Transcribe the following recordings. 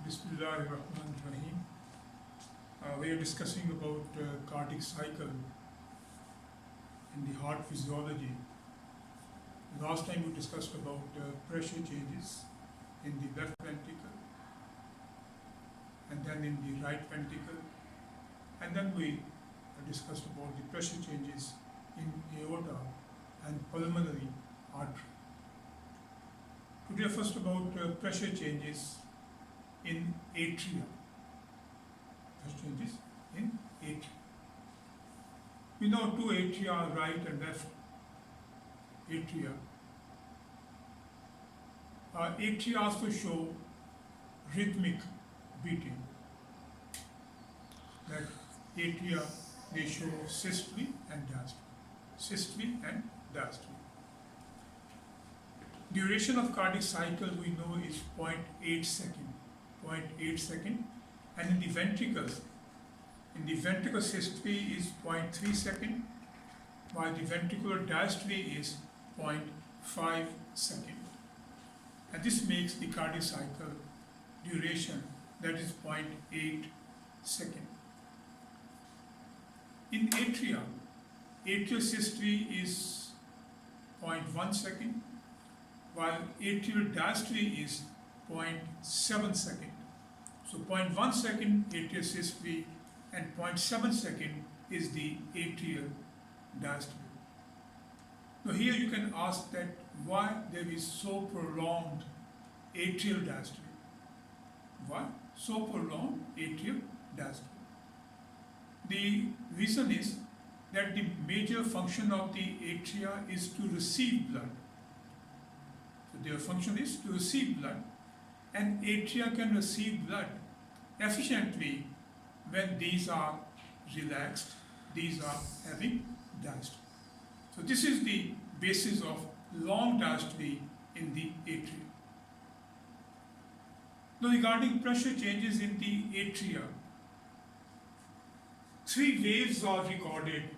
Bismillahirrahmanirrahim. We are discussing about cardiac cycle in the heart physiology. Last time we discussed about pressure changes in the left ventricle and then in the right ventricle, and then we discussed about the pressure changes in aorta and pulmonary artery. Today first about pressure changes in atria. Pressure changes in atria. We know two atria, right and left atria. Atria also show rhythmic beating. That atria, they show systole and diastole. Systole and diastole. Duration of cardiac cycle we know is 0.8 second. 0.8 second, and in the ventricles, ventricular systole is 0.3 second, while the ventricular diastole is 0.5 second. And this makes the cardiac cycle duration, that is 0.8 second. In atria, atrial systole is 0.1 second, while atrial diastole is 0.7 second. So 0.1 second atrial systole and 0.7 second is the atrial diastole. Now here you can ask that why there is so prolonged atrial diastole. Why so prolonged atrial diastole? The reason is that the major function of the atria is to receive blood. So their function is to receive blood, and atria can receive blood efficiently when these are relaxed, these are having diastole. So this is the basis of long diastole in the atria. Now regarding pressure changes in the atria, 3 waves are recorded,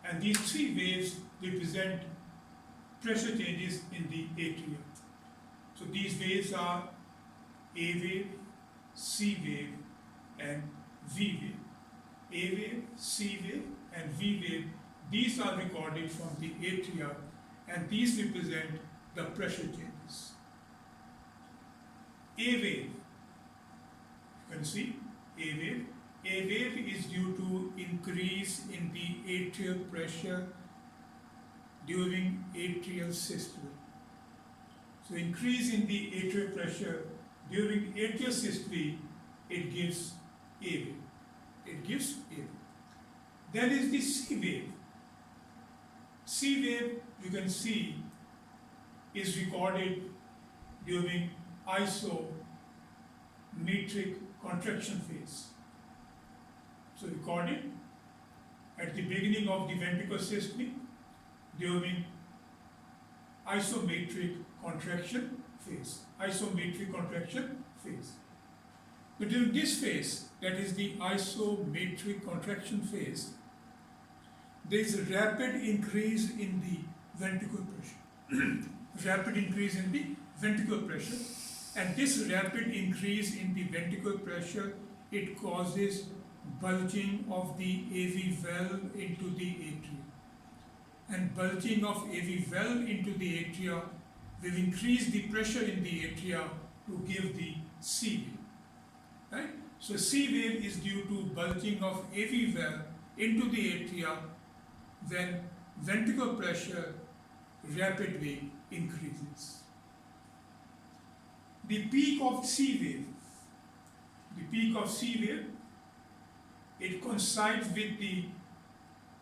and these 3 waves represent pressure changes in the atria. So these waves are A wave, C wave, and V wave. A wave, C wave, and V wave, these are recorded from the atria, and these represent the pressure changes. A wave, you can see A wave. A wave is due to increase in the atrial pressure during atrial systole. So increase in the atrial pressure during atrial systole, it gives A wave. It gives A wave. Then is the C wave. C wave, you can see, is recorded during isometric contraction phase. So recorded at the beginning of the ventricular systole during isometric contraction phase. Isometric contraction phase. But during this phase, that is the isometric contraction phase, there is a rapid increase in the ventricular pressure. Rapid increase in the ventricular pressure. And this rapid increase in the ventricular pressure, it causes bulging of the AV valve into the atria. And bulging of AV valve into the atria will increase the pressure in the atria to give the C wave. Right? So C wave is due to bulging of AV valve into the atria when ventricular pressure rapidly increases. The peak of C wave, it coincides with the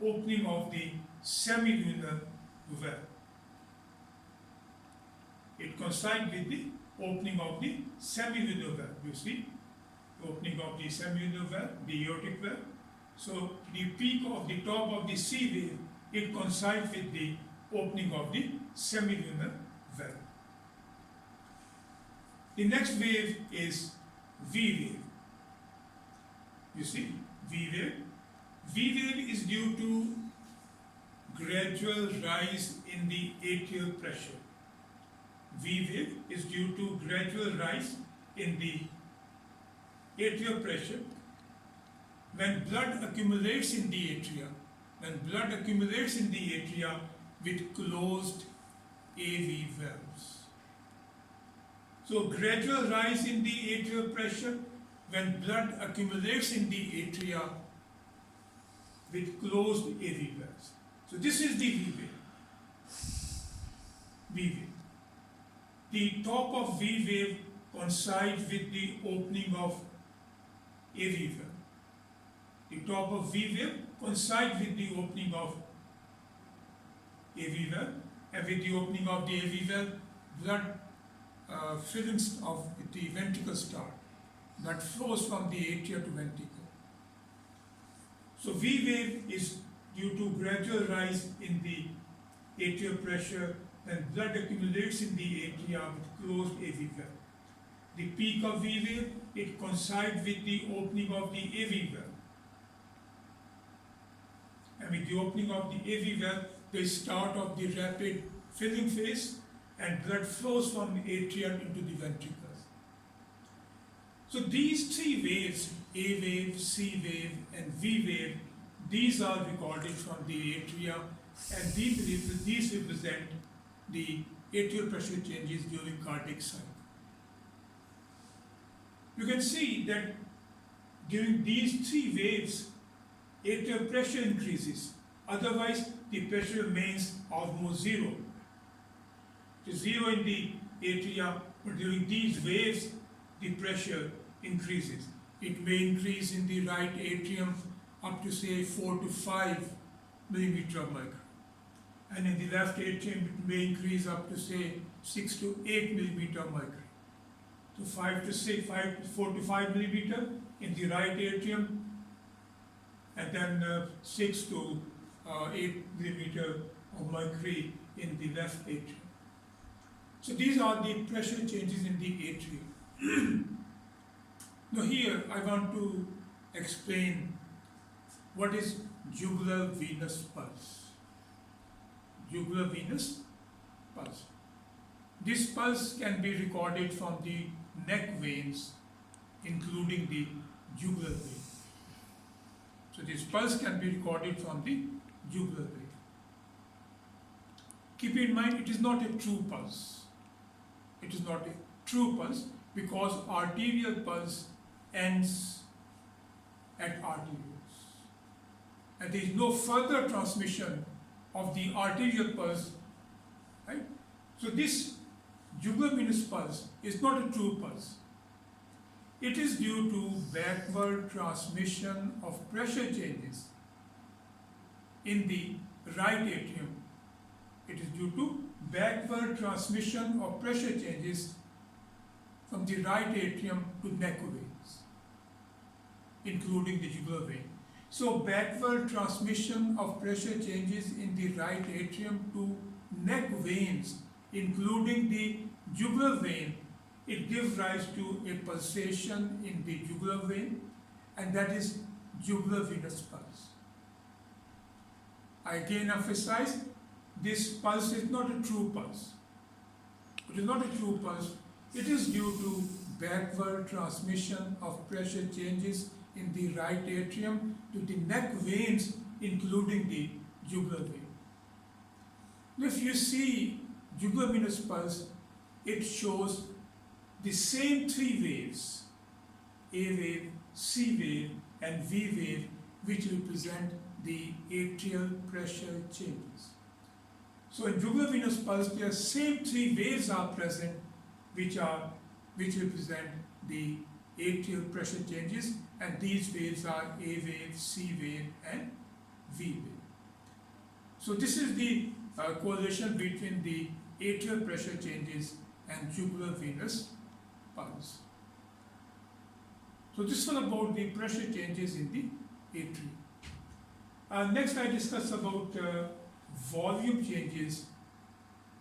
opening of the semilunar valve. It coincides with the opening of the semilunar valve. You see, opening of the semilunar valve, the aortic valve. So the peak of the top of the C wave, it coincides with the opening of the semilunar valve. The next wave is V wave. You see, V wave. V wave is due to gradual rise in the atrial pressure. V wave is due to gradual rise in the atrial pressure when blood accumulates in the atria, with closed AV valves. So gradual rise in the atrial pressure when blood accumulates in the atria with closed AV valves. So this is the V wave. V wave. The top of V wave coincides with the opening of AV valve. The top of V wave coincides with the opening of AV valve, and with the opening of the AV valve, blood fillings of the ventricle start. Blood flows from the atria to ventricle. So V wave is due to gradual rise in the atrial pressure when blood accumulates in the atria with closed AV valve. The peak of V wave, it coincides with the opening of the AV valve. And with the opening of the AV valve, the start of the rapid filling phase, and blood flows from the atria into the ventricles. So these three waves, A wave, C wave, and V wave, these are recorded from the atria, and these represent the atrial pressure changes during cardiac cycle. You can see that during these three waves, atrial pressure increases. Otherwise, the pressure remains almost zero. It is zero in the atria, but during these waves, the pressure increases. It may increase in the right atrium up to say 4 to 5 millimeter of mercury. And in the left atrium, it may increase up to say 6 to 8 millimeter of mercury. So 4 to 5 millimeter in the right atrium, and then 6 to 8 millimeter of mercury in the left atrium. So these are the pressure changes in the atrium. Now here I want to explain what is jugular venous pulse. Jugular venous pulse. This pulse can be recorded from the neck veins, including the jugular vein. So this pulse can be recorded from the jugular vein. Keep in mind, it is not a true pulse. It is not a true pulse because arterial pulse ends at arterioles. And there is no further transmission of the arterial pulse, right? So this jugular venous pulse is not a true pulse. It is due to backward transmission of pressure changes in the right atrium. It is due to backward transmission of pressure changes from the right atrium to neck veins, including the jugular vein. So backward transmission of pressure changes in the right atrium to neck veins, including the jugular vein, it gives rise to a pulsation in the jugular vein, and that is jugular venous pulse. I again emphasize, this pulse is not a true pulse. It is not a true pulse. It is due to backward transmission of pressure changes in the right atrium to the neck veins, including the jugular vein. If you see jugular venous pulse, it shows the same three waves, A wave, C wave, and V wave, which represent the atrial pressure changes. So in jugular venous pulse, the same three waves are present, which represent the atrial pressure changes, and these waves are A wave, C wave, and V wave. So this is the correlation between the atrial pressure changes and jugular venous pulse. So this was about the pressure changes in the atria. Next I discuss about volume changes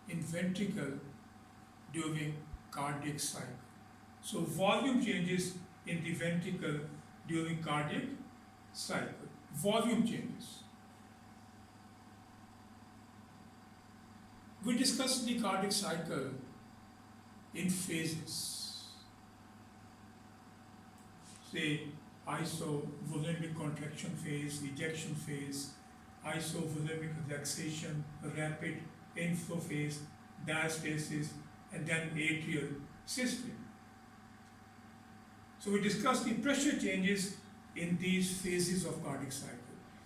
in ventricle during cardiac cycle. So volume changes in the ventricle during cardiac cycle. Volume changes. We discussed the cardiac cycle in phases. say isovolemic contraction phase, ejection phase, isovolemic relaxation, rapid inflow phase, diastasis, and then atrial systole. So we discussed the pressure changes in these phases of cardiac cycle.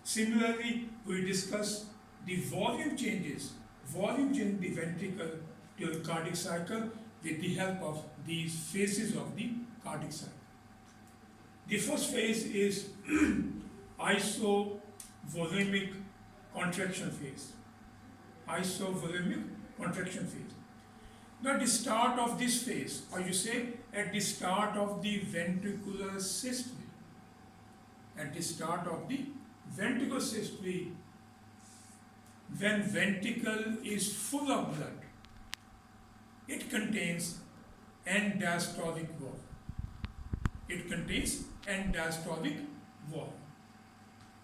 Similarly, we discuss the volume changes in the ventricle during cardiac cycle with the help of these phases of the cardiac cycle. The first phase is isovolemic contraction phase. Isovolemic contraction phase. Now at the start of this phase, or you say at the start of the ventricular systole, at the start of the ventricular systole, when ventricle is full of blood, it contains end diastolic volume. It contains end diastolic volume.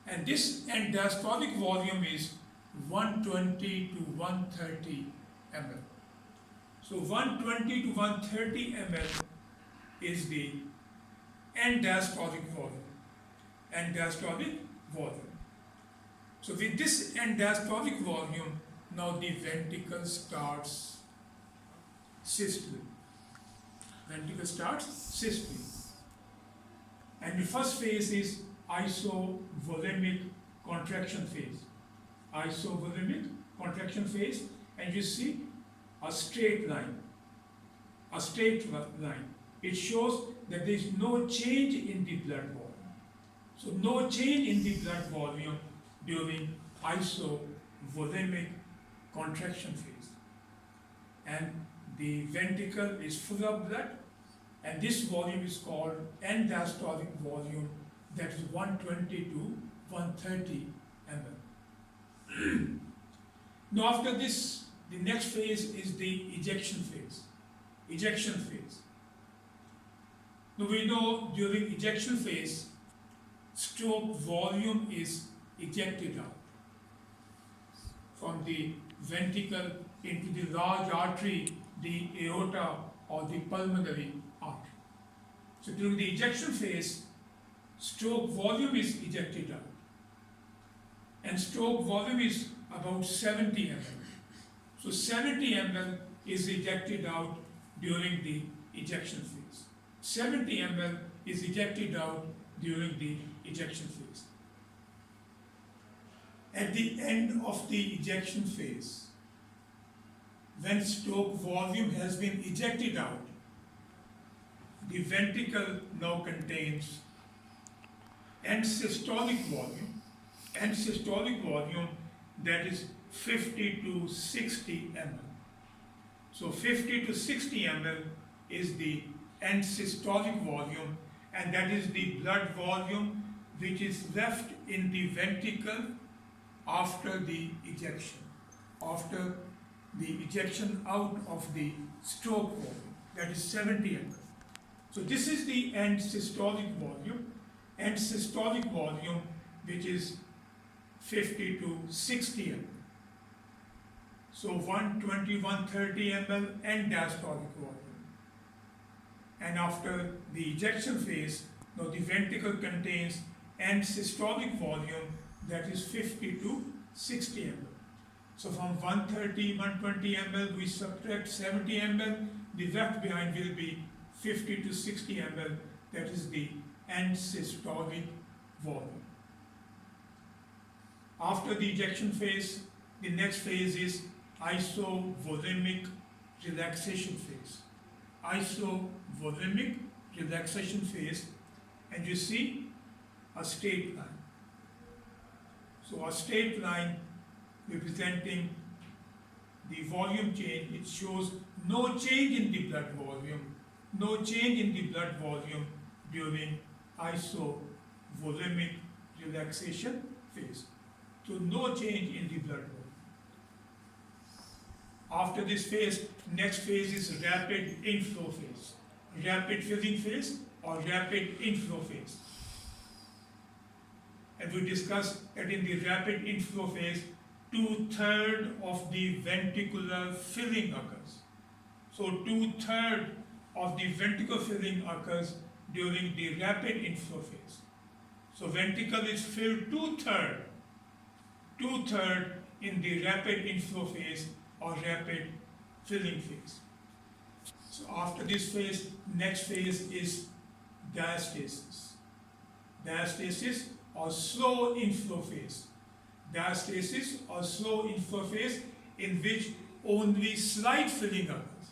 And this end diastolic volume is 120 to 130 ml. So 120 to 130 ml is the end diastolic volume. End diastolic volume. So with this end diastolic volume, now the ventricle starts systole. Ventricle starts systole. And the first phase is isovolemic contraction phase. Isovolemic contraction phase, and you see a straight line. A straight line. It shows that there is no change in the blood volume. So no change in the blood volume during isovolemic contraction phase. And the ventricle is full of blood, and this volume is called end diastolic volume, that is 120 to 130 ml. Now after this, the next phase is the ejection phase. Ejection phase. Now we know during ejection phase, stroke volume is ejected out from the ventricle into the large artery, the aorta or the pulmonary artery. So during the ejection phase, stroke volume is ejected out. And stroke volume is about 70 ml. So 70 ml is ejected out during the ejection phase. 70 ml is ejected out during the ejection phase. At the end of the ejection phase, when stroke volume has been ejected out, the ventricle now contains end systolic volume that is 50 to 60 ml. So 50 to 60 ml is the end systolic volume, and that is the blood volume which is left in the ventricle after the ejection, after the ejection out of the stroke volume, that is 70 ml. So this is the end systolic volume which is 50 to 60 ml. So 120, 130 ml end diastolic volume. And after the ejection phase, now the ventricle contains end systolic volume that is 50 to 60 ml. So from 130, 120 ml, we subtract 70 ml, the left behind will be 50 to 60 ml, that is the end systolic volume. After the ejection phase, the next phase is isovolemic relaxation phase. Isovolemic relaxation phase, and you see a straight line. So a straight line representing the volume change, it shows no change in the blood volume, no change in the blood volume during isovolemic relaxation phase. So no change in the blood volume. After this phase, next phase is rapid inflow phase. Rapid filling phase or rapid inflow phase. And we discussed that in the rapid inflow phase, 2/3 of the ventricular filling occurs. So 2/3 of the ventricular filling occurs during the rapid inflow phase. So ventricle is filled two-third in the rapid inflow phase or rapid filling phase. So after this phase, next phase is diastasis. Diastasis or slow inflow phase. Diastasis or slow inflow phase in which only slight filling occurs.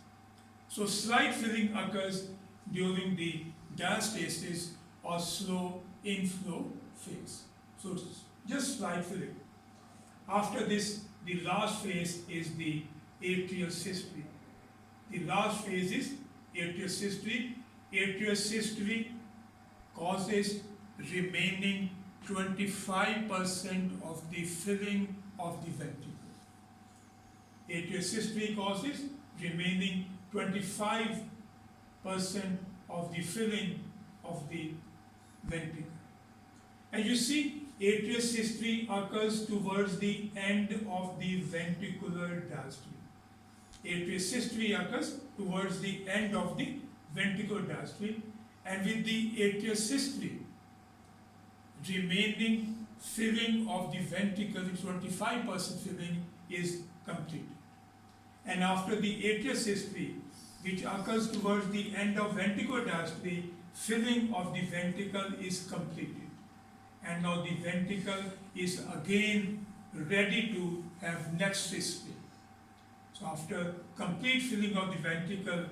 So slight filling occurs during the diastasis or slow inflow phase. So just slight filling. After this, the last phase is the atrial systole. The last phase is atrial systole. Atrial systole causes remaining 25% of the filling of the ventricle. Atrial systole causes remaining 25% of the filling of the ventricle. And you see, atrial systole occurs towards the end of the ventricular diastole. Atrial systole occurs towards the end of the ventricular diastole, and with the atrial systole, remaining filling of the ventricle, 25% filling, is completed. And after the atrial systole, which occurs towards the end of ventricular diastole, filling of the ventricle is completed. And now the ventricle is again ready to have next systole. So after complete filling of the ventricle,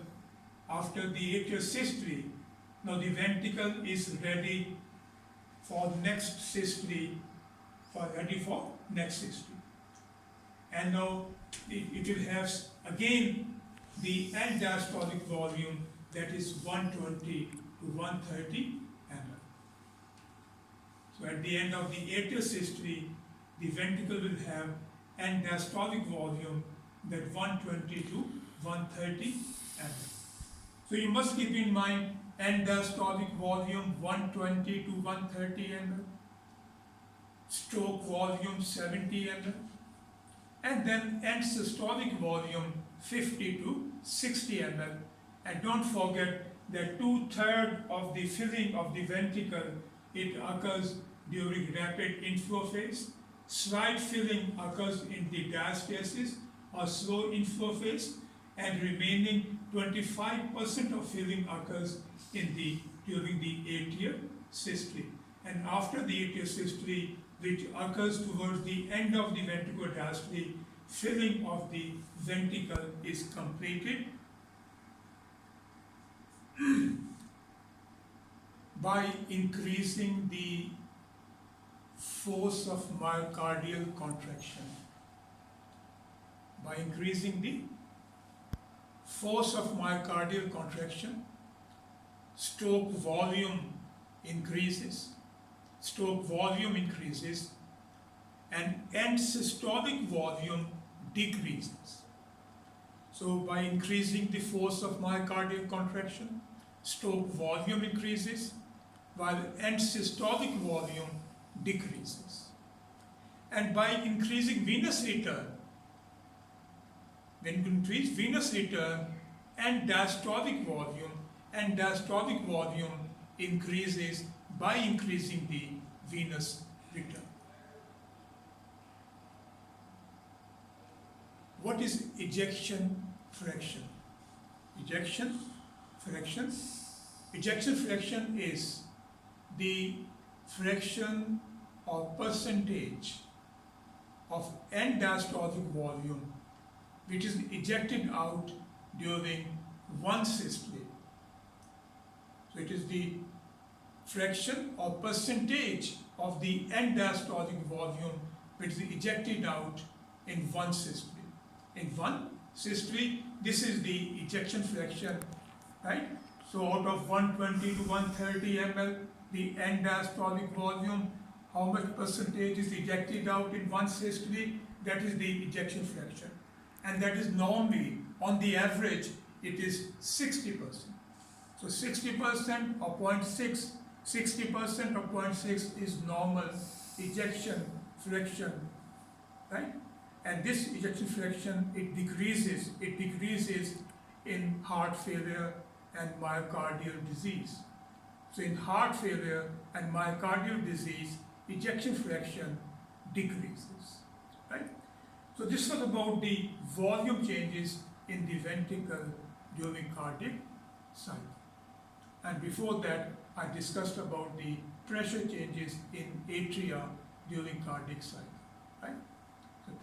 after the atrial systole, now the ventricle is ready for next systole, ready for next systole. And now it will have again the end diastolic volume, that is 120 to 130 ml. So at the end of the atrial systole, the ventricle will have end diastolic volume that 120 to 130 ml. So you must keep in mind end diastolic volume 120 to 130 ml, stroke volume 70 ml, and then end systolic volume 50 to 60 ml. And don't forget that two-thirds of the filling of the ventricle, it occurs during rapid inflow phase. Slight filling occurs in the diastasis or slow inflow phase, and remaining 25% of filling occurs during the atrial systole. And after the atrial systole, which occurs towards the end of the ventricular diastole, filling of the ventricle is completed by increasing the force of myocardial contraction. By increasing the force of myocardial contraction, stroke volume increases, and end systolic volume decreases. So by increasing the force of myocardial contraction, stroke volume increases, while end systolic volume decreases. And by increasing venous return, when you increase venous return, and diastolic volume increases by increasing the venous return. What is ejection fraction? Ejection fraction is the fraction or percentage of end diastolic volume which is ejected out during one systole. So it is the fraction or percentage of the end diastolic volume which is ejected out in one systole. In one systole, this is the ejection fraction, right? So out of 120 to 130 ml, the end diastolic volume, how much percentage is ejected out in one systole? That is the ejection fraction. And that is normally, on the average, it is 60%. So 60% or 0.6, 60% or 0.6 is normal ejection fraction, right? And this ejection fraction, it decreases in heart failure and myocardial disease. So in heart failure and myocardial disease, ejection fraction decreases, right? So this was about the volume changes in the ventricle during cardiac cycle. And before that, I discussed about the pressure changes in atria during cardiac cycle, right? So